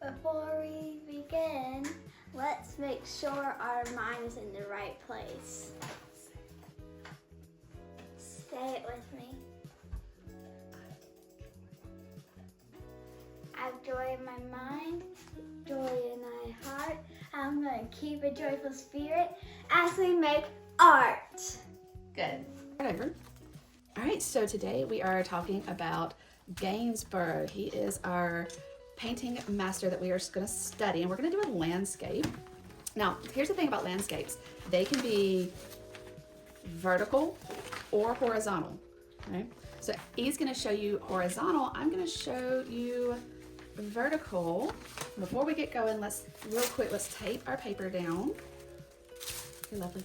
Before we begin, let's make sure our mind is in the right place. Say it with me. I have joy in my mind, joy in my heart. I'm going to keep a joyful spirit as we make art. Good. Whatever. All right, so today we are talking about Gainsborough. He is our painting master that we are going to study, and we're going to do a landscape. Now, here's the thing about landscapes. They can be vertical or horizontal, right? So he's going to show you horizontal. I'm going to show you vertical. Before we get going, let's tape our paper down. You're lovely.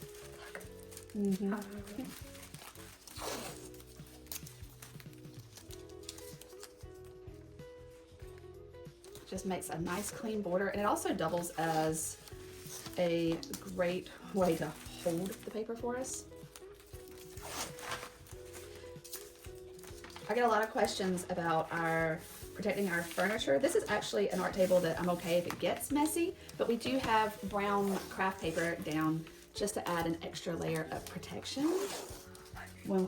Mm-hmm. Just makes a nice clean border, and it also doubles as a great way to hold the paper for us. I get a lot of questions about protecting our furniture. This is actually an art table that I'm okay if it gets messy, but we do have brown craft paper down just to add an extra layer of protection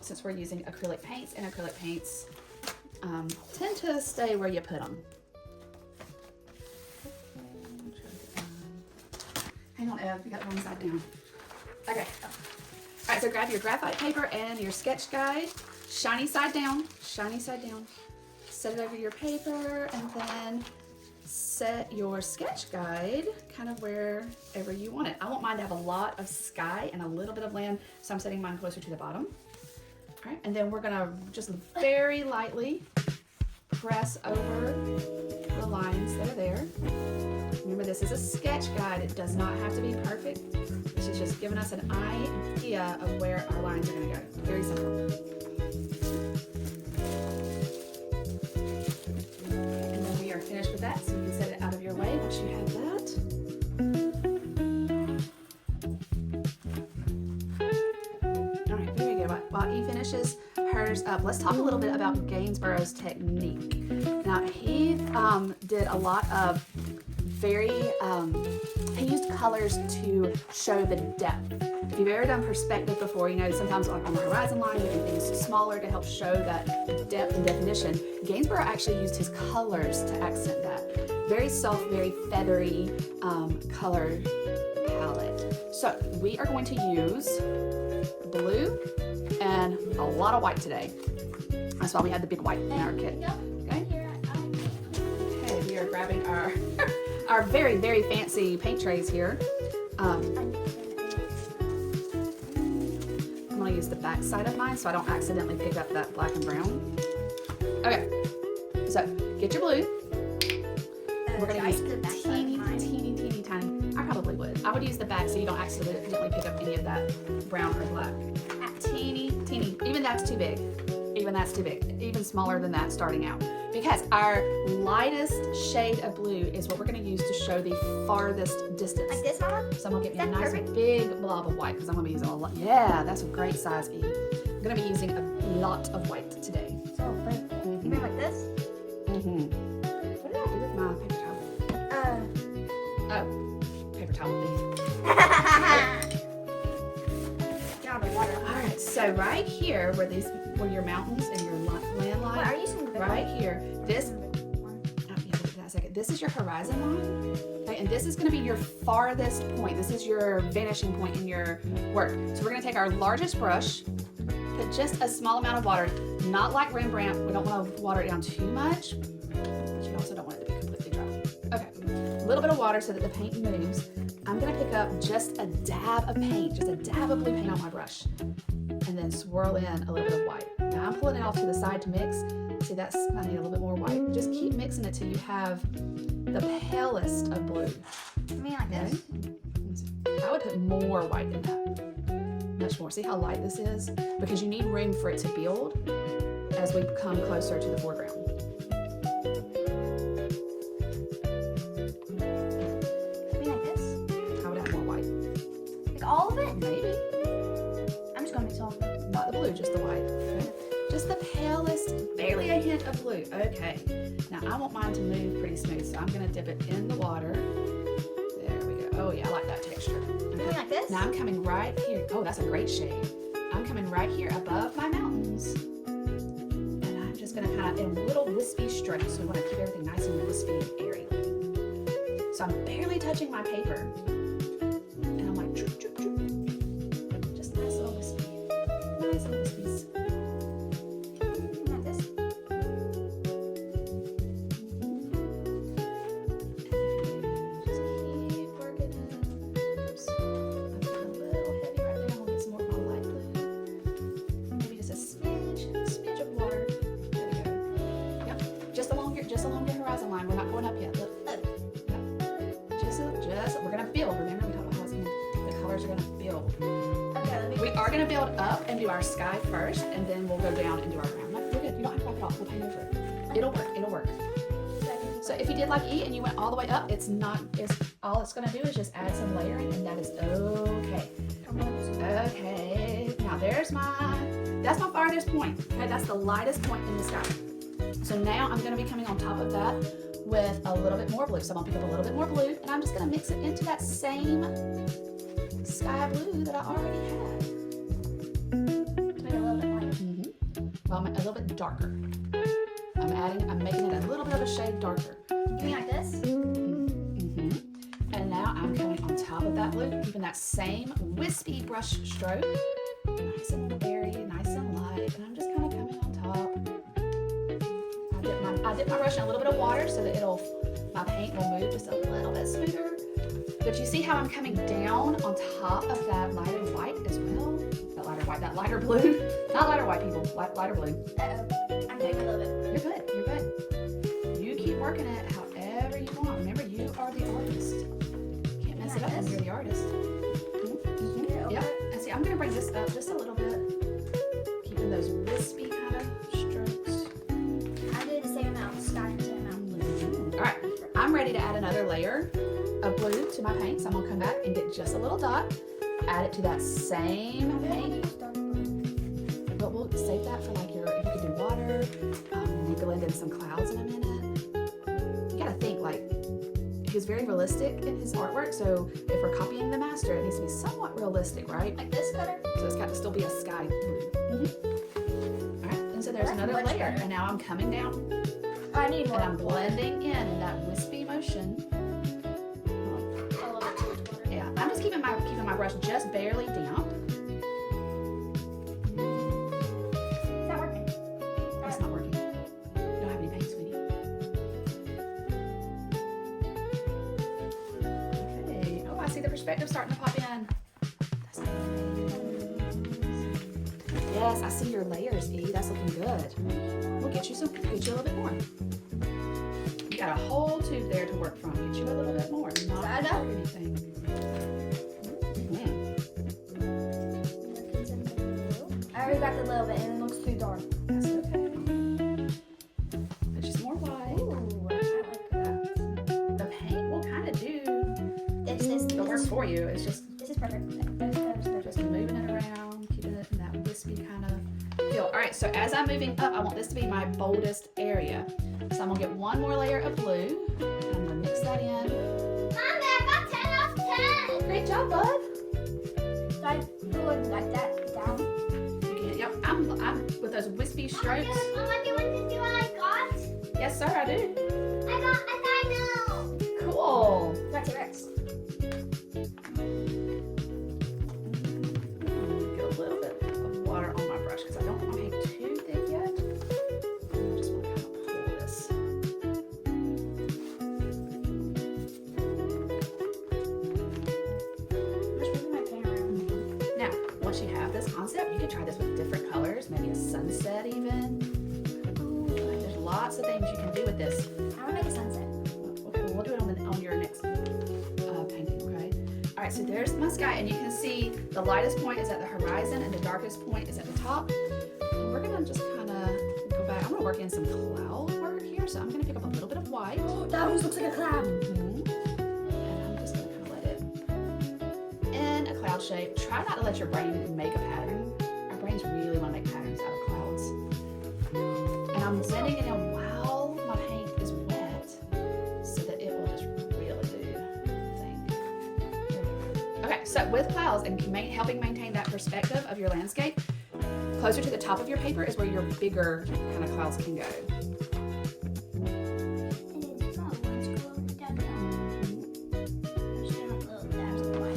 since we're using acrylic paints, and acrylic paints tend to stay where you put them. Hang on, Ev, you got the wrong side down. Okay. All right, so grab your graphite paper and your sketch guide. Shiny side down, shiny side down. Set it over your paper, and then set your sketch guide kind of wherever you want it. I want mine to have a lot of sky and a little bit of land, so I'm setting mine closer to the bottom. All right, and then we're gonna just very lightly press over the lines that are there. Remember, this is a sketch guide. It does not have to be perfect. This is just giving us an idea of where our lines are going to go. Very simple. And then we are finished with that, so you can set it out of your way once you have that. All right, here we go. While E finishes hers up, let's talk a little bit about Gainsborough's technique. Now, he did a lot of he used colors to show the depth. If you've ever done perspective before, you know sometimes like on the horizon line you do things smaller to help show that depth and definition. Gainsborough actually used his colors to accent that. Very soft, very feathery color palette. So we are going to use blue and a lot of white today. That's why we had the big white in our kit. Okay. Okay, we are grabbing our very, very fancy paint trays here. I'm going to use the back side of mine so I don't accidentally pick up that black and brown. Okay, so get your blue. We're going to use teeny tiny. I probably would. I would use the back so you don't accidentally pick up any of that brown or black. Teeny. Even that's too big. Even smaller than that starting out. Because our lightest shade of blue is what we're going to use to show the farthest distance. Like this, Mama? So I'm going to get me a nice big blob of white because I'm going to be using a lot. Yeah, that's a great size E. I'm going to be using a lot of white today. So, you mean like this? Mm-hmm. What did I do with my paper towel? Oh, paper towel. Alright, so right here where your mountains and your land line, are you using the right here, this is your horizon line, okay, and this is going to be your farthest point. This is your vanishing point in your work. So we're going to take our largest brush, put just a small amount of water, not like Rembrandt. We don't want to water it down too much, but you also don't want it to be completely dry. Okay, a little bit of water so that the paint moves. I'm going to pick up just a dab of paint, just a dab of blue paint on my brush, and then swirl in a little bit of white. Now I'm pulling it off to the side to mix. See, I need a little bit more white. Just keep mixing it till you have the palest of blue. I mean like this. I would put more white in that. Much more. See how light this is? Because you need room for it to build as we come closer to the foreground. All of it? Maybe. I'm just gonna mix all of it. Not the blue, just the white. Okay? Just the palest, barely a hint of blue. blue. Okay. Now I want mine to move pretty smooth, so I'm gonna dip it in the water. There we go. Oh yeah, I like that texture. Doing like this? Now I'm coming right here. Oh, that's a great shade. I'm coming right here above my mountains. And I'm just gonna kind of, in little wispy strokes. So we wanna keep everything nice and wispy and airy. So I'm barely touching my paper. And I'm like, choop, choop, choop. Just nice little wispy. Nice little wispies. Like this? Just keep working it. Oops. I'm getting a little heavy right there. I'm gonna get some more of my light blue. Maybe just a smidge of water. There we go. Yep. Just along your horizon line. We're not going up yet. Look. We're gonna build. Remember, we talked about how the colors are gonna build. Okay, We are gonna build up and do our sky first, and then we'll go down and do our ground. We're good. You don't have to wipe it off. We'll paint over it. It'll work. It'll work. So if you did like E and you went all the way up, it's all it's gonna do is just add some layering, and that is okay. Okay. Now that's my farthest point. Okay, that's the lightest point in the sky. So now I'm gonna be coming on top of that with a little bit more blue. So I'm gonna pick up a little bit more blue, and I'm just gonna mix it into that same sky blue that I already had. Maybe a little bit lighter. Well, a little bit darker. I'm making it a little bit of a shade darker. Doing like this? And now I'm coming on top of that blue, keeping that same wispy brush stroke. Nice and airy, nice and light, and I'm just kind of coming on top. I dip my brush in a little bit of water so that my paint will move just a little bit smoother. But you see how I'm coming down on top of that lighter white as well? That lighter blue. Not lighter white, people, lighter blue. Uh-oh. I'm doing a little bit. You're good. You keep working it however you want. Remember, you are the artist. You can't mess it up when you're the artist. Yep. And see, I'm gonna bring this up just a little bit. Keeping those wispy kind of strokes. I do the same amount, same amount of blue. All right, I'm ready to add another layer of blue to my paint. So I'm gonna come back and get just a little dot, add it to that same paint. But we'll save that for like if you could do water, you blend in some clouds in a minute. You gotta think he was very realistic in his artwork. So if we're copying the master, it needs to be somewhat realistic, right? Like this color? So it's got to still be a sky blue. All right, and so there's another layer, and now I'm coming down. I need more. And I'm blending in that wispy motion. A little bit too much water. Yeah, I'm just keeping my brush just barely damp. Is that working? That's not working. You don't have any paint, sweetie. Okay. Oh, I see the perspective starting to pop in. That's nice. Yes, I see your layers, E. That's looking good. We'll get you a little bit more. You got a whole tube there to work from. Get you a little bit more. Not anything. I already got the little bit and it looks too dark. That's okay. It's just more white. Ooh, I like that. The paint will kind of do the work for you. It's just This is perfect. just moving it around, keeping it in that wispy kind of feel. All right, so as I'm moving up, I want this to be my boldest area. So I'm gonna get one more layer of blue. I'm gonna mix that in. Mommy, I got 10 out of 10. Great job, bud. So I do it like that down. Yep, I'm with those wispy strokes. Mama, do you want to see what I got? Yes, sir, I do. I got a dino. Cool. That's T-Rex. Get a little bit of water on my brush because I don't want my paint too thick yet. I just want to kind of pull this. Just moving my paint around. Now, once you have this concept, you can try this with different colors, maybe a sunset even. Ooh, there's lots of things you can do with this. I want to make a sunset. Okay, well, we'll do it on your next painting, okay? All right, so there's my sky, and you can see the lightest point is at the horizon and the darkest point is at the top. And we're gonna just kind of go back. I'm gonna work in some cloud work here, so I'm gonna pick up a little bit of white. Oh, that almost looks like a cloud. And I'm just gonna kind of let it in a cloud shape. Try not to let your brain make a pattern. Our brains really want to make patterns out of clouds. And I'm blending it in. Wow, So with clouds and helping maintain that perspective of your landscape, closer to the top of your paper is where your bigger kind of clouds can go.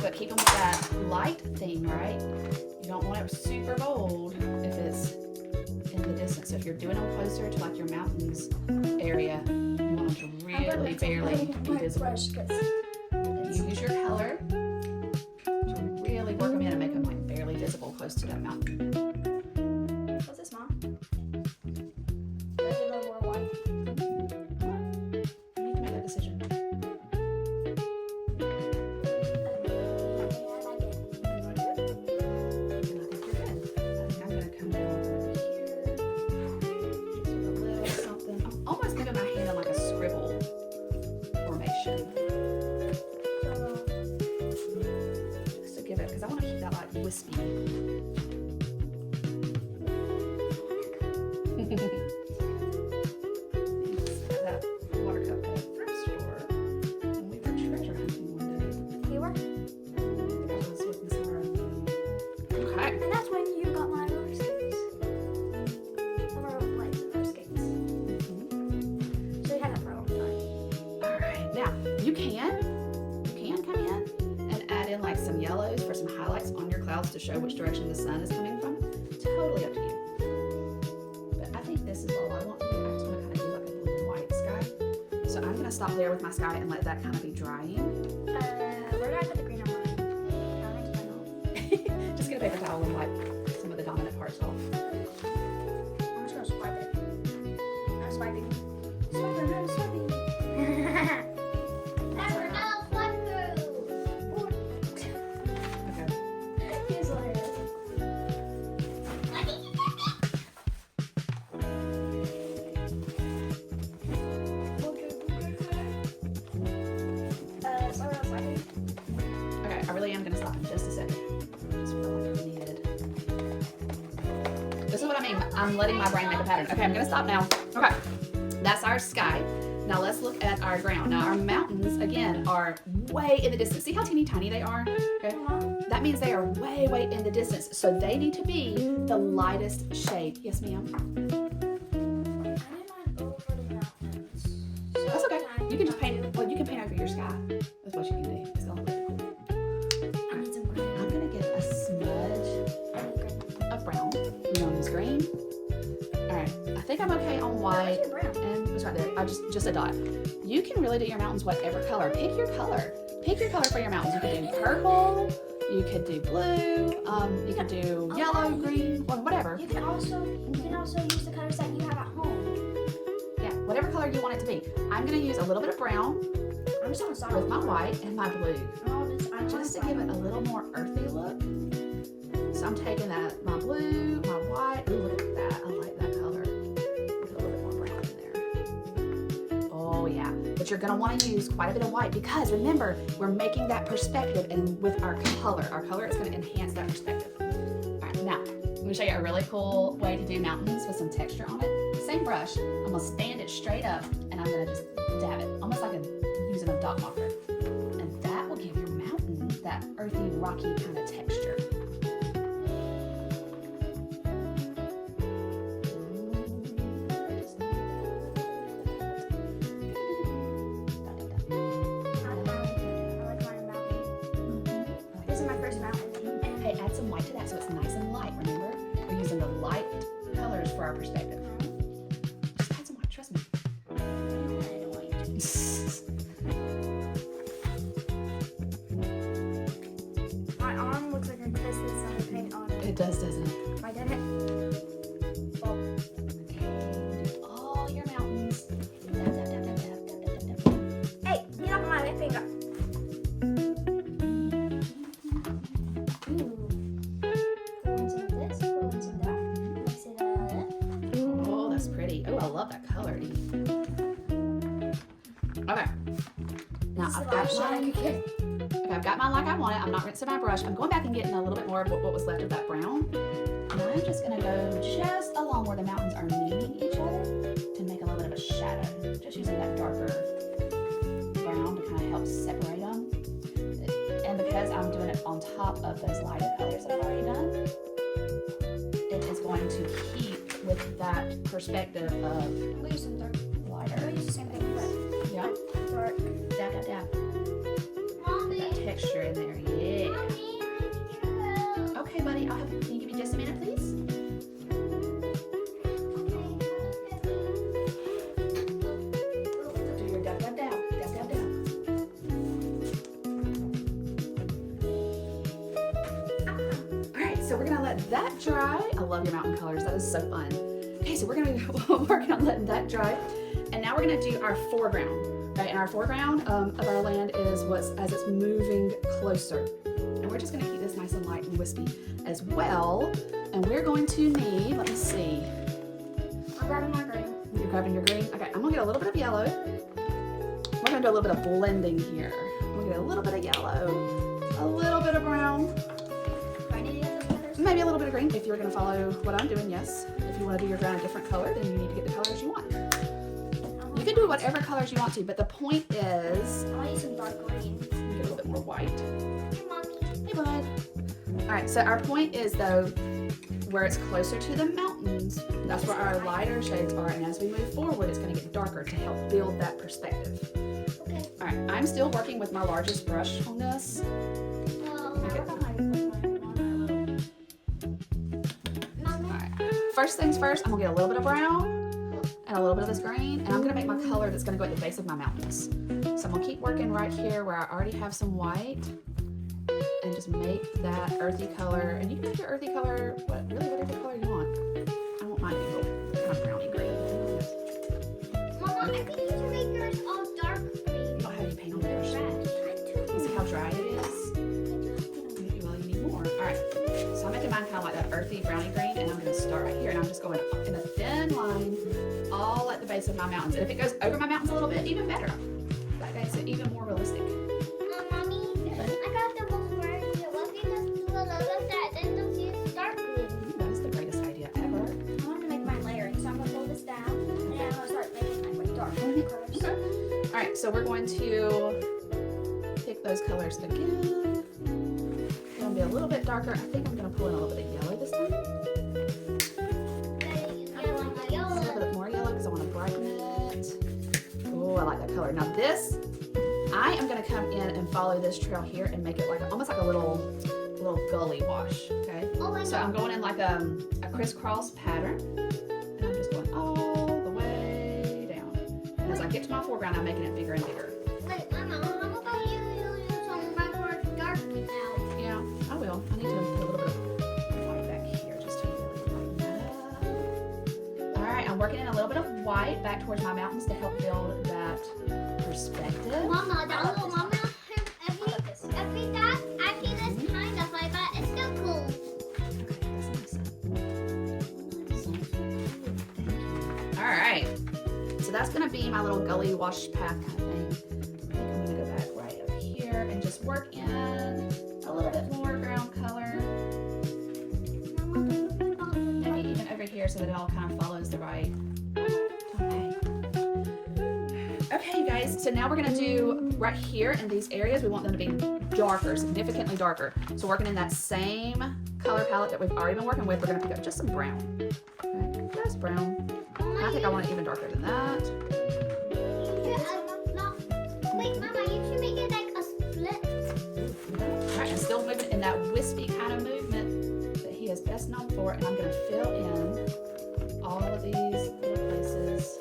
But keep them with that light theme, right? You don't want it super bold if it's in the distance. So if you're doing them closer to like your mountains area, you want them to really barely be visible. You use your color to really work them in and make them like barely visible close to that mountain. What's this, Mom? There's a little more white. You need to make that decision. Wispy. That water cup at a thrift store when we were treasure hunting one day. You were? I was with Miss Laura. Okay. And that's when you got my roller skates. The roller blades and roller skates. So you had that for a long time. Alright, now you can come in and add in like some yellows for some highlights on your clouds to show which direction the sun is coming from. Totally up to you. But I think this is all I want to do. I just want to kind of do like a blue and white sky. So I'm going to stop there with my sky and let that kind of be drying. Where do I put the green on mine? Just get a paper towel and wipe some of the dominant parts off. I'm just going to swipe it. I'm swiping. Swiping. I really am going to stop in just a second. I just feel like I needed. This is what I mean. I'm letting my brain make a pattern. Okay, I'm going to stop now. Okay, that's our sky. Now let's look at our ground. Now our mountains, again, are way in the distance. See how teeny tiny they are? Okay. That means they are way, way in the distance. So they need to be the lightest shade. Yes, ma'am? That's okay. You can just paint, well, you can paint over your sky. That's what you can do. It's gonna look really cool. I'm gonna get a smudge of brown. You want to use green? Alright, I think I'm okay on white. And it's right there. Just a dot. You can really do your mountains whatever color. Pick your color. Pick your color for your mountains. You could do purple, you could do blue, you could do yellow, green, or whatever. You can also use the colors that you have at home. Yeah, whatever color you want it to be. I'm gonna use a little bit of brown I'm just gonna start with my white and my blue. Just to give it a little. little more earthy look. So I'm taking that, my blue, my white. Ooh, look at that. I like that color. With a little bit more brown in there. Oh yeah. But you're gonna want to use quite a bit of white because remember, we're making that perspective, and with our color is gonna enhance that perspective. Alright, now I'm gonna show you a really cool way to do mountains with some texture on it. Same brush. I'm gonna stand it straight up and I'm gonna just dab it, almost like using a dot marker. And that will give your mountain that earthy, rocky kind of texture. This is my first mountain. Hey, add some white to that so it's nice and light, remember? We're using the light colors for our perspective. Just add some white, trust me. My arm looks like a Christmas sun paint on it. It does, doesn't it? If I did it. Okay, do all your mountains. Dab, dab, dab, dab, dab, dab, dab, dab, dab. Hey, get off my finger. Ooh. Pull in some of this, pull in some of that. Mix it up. Oh, that's pretty. Oh, I love that color. Okay. Now I've got mine. Okay, I've got mine like I want it. I'm not rinsing my brush. I'm going back and getting a little bit more of what was left of that brown. And I'm just gonna go just along where the mountains are meeting each other to make a little bit of a shadow. Just using that darker brown to kind of help separate them. And because I'm doing it on top of those lighter colors that I've already done. It is going to keep with that perspective of We'll use some dark. lighter. We'll use the same thing, but Yeah. dark. Dab, dab, dab. Mommy. That texture in there. Yeah. Mommy, I need to go. Okay, buddy. Can you give me just a minute, please? Do your dab, dab, dab. Dab, dab, dab. Alright, so we're gonna let that dry. I love your mountain colors, that is so fun. Okay, so we're gonna be working on letting that dry. And now we're gonna do our foreground. Right, and our foreground of our land is as it's moving closer. And we're just gonna keep this nice and light and wispy as well. And we're going to need, let me see. I'm grabbing my green. You're grabbing your green? Okay, I'm gonna get a little bit of yellow. We're gonna do a little bit of blending here. I'm gonna get a little bit of yellow, a little bit of brown, Do I need any of those colors? maybe a little bit of green if you're gonna follow what I'm doing, yes. If you wanna do your ground a different color, then you need to get the colors you want. You can do whatever colors you want to, but the point is, I want to use some dark green. get a little bit more white. Hey, Mommy. Hey, bud. All right, so our point is though, where it's closer to the mountains, that's where our lighter shades are, and as we move forward, it's gonna get darker to help build that perspective. Okay. All right, I'm still working with my largest brush on this. Well, Okay. All Mommy. right, first things first, I'm gonna get a little bit of brown and a little bit of this green, and I'm gonna make my color that's gonna go at the base of my mountains. So I'm gonna keep working right here where I already have some white, and just make that earthy color. And you can make your earthy color, whatever color you want. I want mine to be a little kind of browny green. Mama, I think you should make yours all dark green. You don't have any paint on the brush. You see how dry it is? Well, you need more. All right, so I'm making mine kind of like that earthy browny green, and I'm gonna start right here, and I'm just going in a thin line all at the base of my mountains. And if it goes over my mountains a little bit, even better. That makes it even more realistic. Mommy, I got the most word. What if you just do a little of that, then just use dark green? That is the greatest idea ever. I want to make mine layering, so I'm going to pull this down, and then I'm going to start making mine with dark colors. Okay. All right, so we're going to pick those colors again. It's gonna be a little bit darker. I think I'm gonna pull in a little bit of yellow this time. A little bit more yellow because I want to brighten it. Oh, I like that color. Now this, I am gonna come in and follow this trail here and make it like almost like a little gully wash. Okay. So I'm going in like a crisscross pattern, and I'm just going all the way down. And as I get to my foreground, I'm making it bigger and bigger. Wait, Mama, how about you use some more dark now? Yeah, I will. I need to put a little bit of white back here just to really lighten that up. All right, I'm working in a little bit of white back towards my mountains to help build that perspective. Mama, that little Mama, every that, I feel this kind of like that. It's still cool. Okay, that's nice. Thank you. All right, so that's gonna be my little gully wash path kind of thing. I think I'm gonna go back right up here and just work in a little bit more ground color. Maybe even over here so that it all kind of follows the right. Okay, you guys, so now we're gonna do right here in these areas, we want them to be darker, significantly darker. So working in that same color palette that we've already been working with, we're gonna pick up just some brown. Okay, just brown. I think I want it even darker than that. Wait, Mama, you should make it like a split. All right, and still moving in that wispy kind of movement that he is best known for, and I'm gonna fill in all of these little places.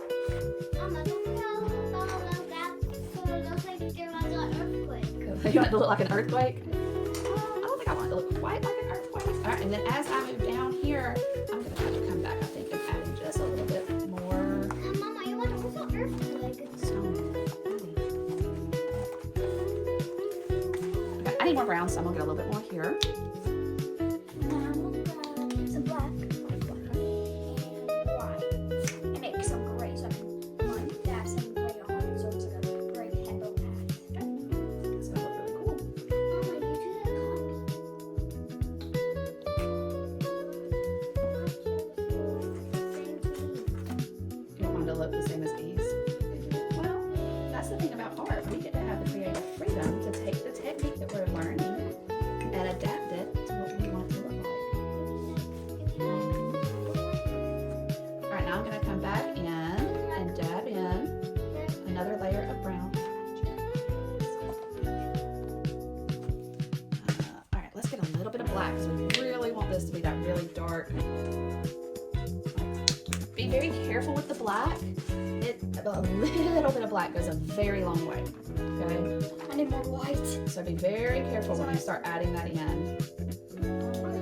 Mama, don't tell about that so it looks like there was an earthquake. You want it to look like an earthquake? I don't think I want it to look quite like an earthquake. All right, and then as I move down here, I'm gonna have to come back, I think, and add in just a little bit more Mama, you want also earthquake. stone. Okay, I need more brown, so I'm gonna get a little bit more here. Now I'm gonna grab some black and white and make some gray so I can like dab some gray on it so it's like a gray head on that. It's gonna look really cool. Mama, you do that You don't want it to look the same as these. Well, that's the thing about art. We get to have the creative freedom to take the technique that we're learning and adapt now I'm going to come back in and dab in another layer of brown. All right, let's get a little bit of black because we really want this to be that really dark. Be very careful with the black. A little bit of black goes a very long way. Okay. I need more white. So be very careful when you start adding that in.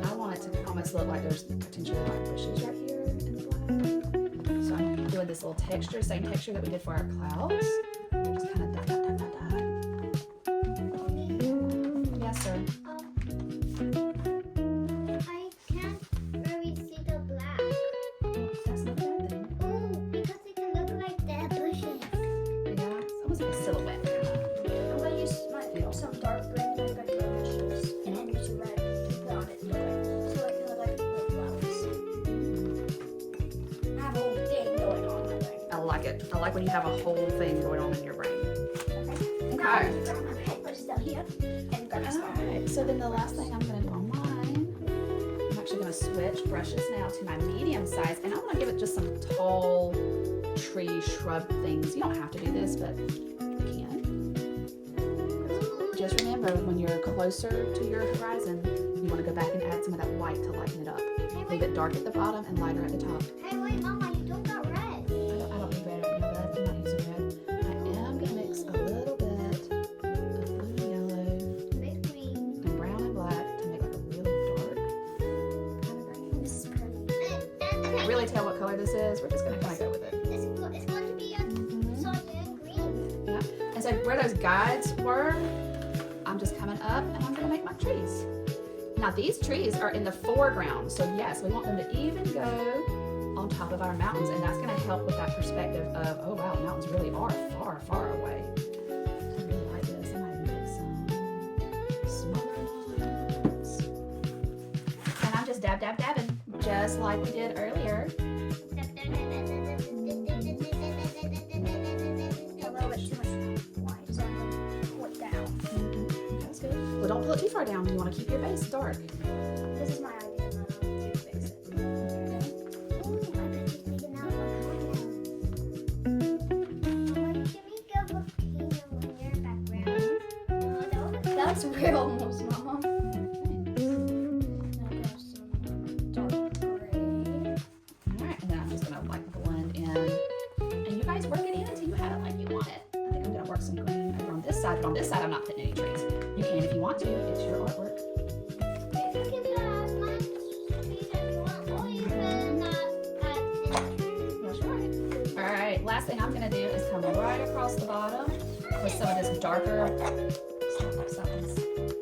I want it to almost look like there's potentially like bushes right here in the black. So I'm doing this little texture, same texture that we did for our clouds. Just kind of dot, dot, dot, dot, dot. Yes, sir. I can't really see the black. That's not a bad thing. Oh, because it can look like the bushes. Yeah, it's almost like a silhouette. I'm going to use some dark green and I'm going to do bushes and then use red to put on it. So it can look like little flowers. I have a whole thing going on my brain. I like it. I like when you have a whole thing going on in your brain. And now I'm going to grab my papers down here and grab this one. Alright, so then the last thing I'm going to do on mine, I'm actually going to switch brushes now to my medium size, and I want to give it just some tall tree shrub things. You don't have to do this, but you can. Just remember, when you're closer to your horizon, you want to go back and add some of that white to lighten it up. Leave it dark at the bottom and lighter at the top. Hey, wait, Mama, you don't got red. I don't need red right now, but I'm not using red. I am going to mix a little bit of blue and yellow Red, green. and brown and black to make like a really dark kind of green. This is pretty. Can't really tell what color this is. We're just going to kind of go with it. It's going to be a solid green. Yeah. And so where those guides were, I'm just coming up and I'm going to make my trees. Now these trees are in the foreground, so yes, we want them to even go on top of our mountains, and that's going to help with that perspective of, oh wow, the mountains really are far, far away. I really like this. I might even make some smaller ones. And I'm just dabbing, just like we did earlier. A little bit too much white, so I'm going to pull it down. That's good. Well, don't pull it too far down. You want to keep your base dark. This is my idea, and then I'll fix it. Oh, I bet he's making that one. Can we go volcano in your background? Oh, no. That's real almost, Mama. Now go some dark gray. Alright, and then I'm just gonna like blend in. And you guys work it in until you have it like you want it. I think I'm gonna work some green over on this side, but on this side I'm not putting any trees. You can if you want to, it's your artwork. You can put as much trees as you want, or you can not add any. That's right. Alright, last thing I'm gonna do is come right across the bottom with some of this darker.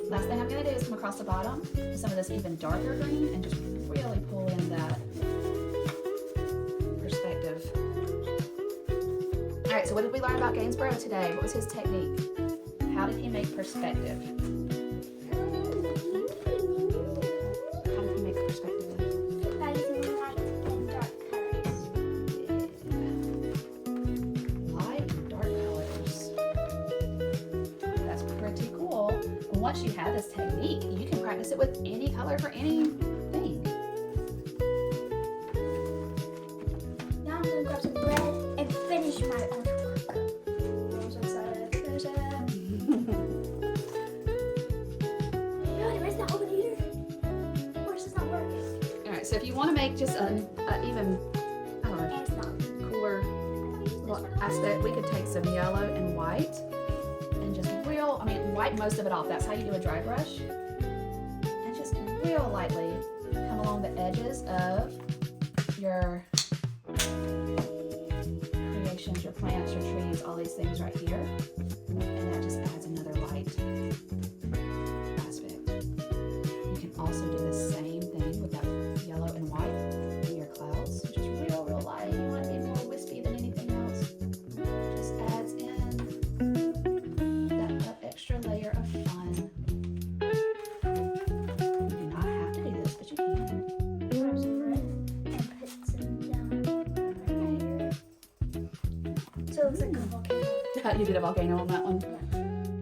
Last thing I'm gonna do is come across the bottom with some of this even darker green and just really pull in that perspective. Alright, so what did we learn about Gainsborough today? What was his technique? How did he make perspective? How did he make perspective? By using light and dark colors. Light and dark colors. That's pretty cool. Well, once you have this technique, you can practice it with any color for anything. Now I'm going to grab some bread and finish my artwork. I'm so excited to finish it. No, where's the overheater? Or is this not working? Alright, so if you want to make just an even, I don't know, And it's not. cooler aspect, we could take some yellow and white and just wipe most of it off. That's how you do a dry brush. And just real lightly come along the edges of your creations, your plants, your trees, all these things right here. And that just adds another light aspect. You can also do the same thing with that yellow and white in your clouds, which is real light. You want it to be more wispy than anything else. Just adds in that extra layer of fun. You do not have to do this, but you can. Grab some bread and put some down. So it looks like a volcano. You did a volcano on that one.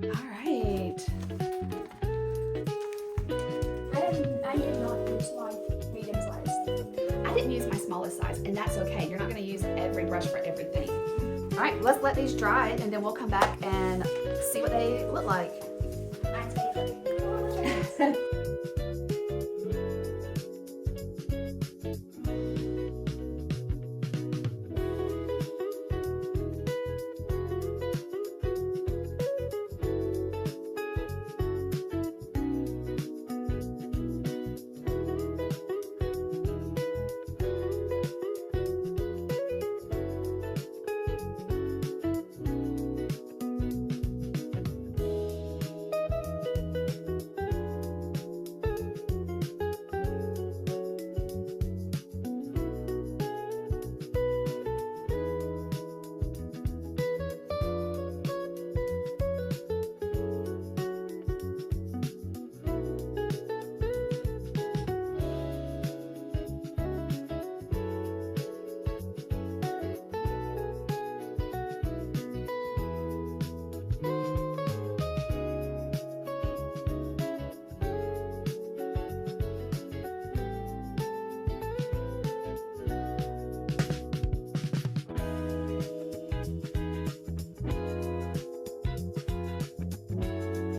All right. I did not use my medium size. I didn't use my smaller this size, and that's okay. You're not gonna use every brush for everything. All right, let's let these dry, and then we'll come back and see what they look like. Mine's favorite.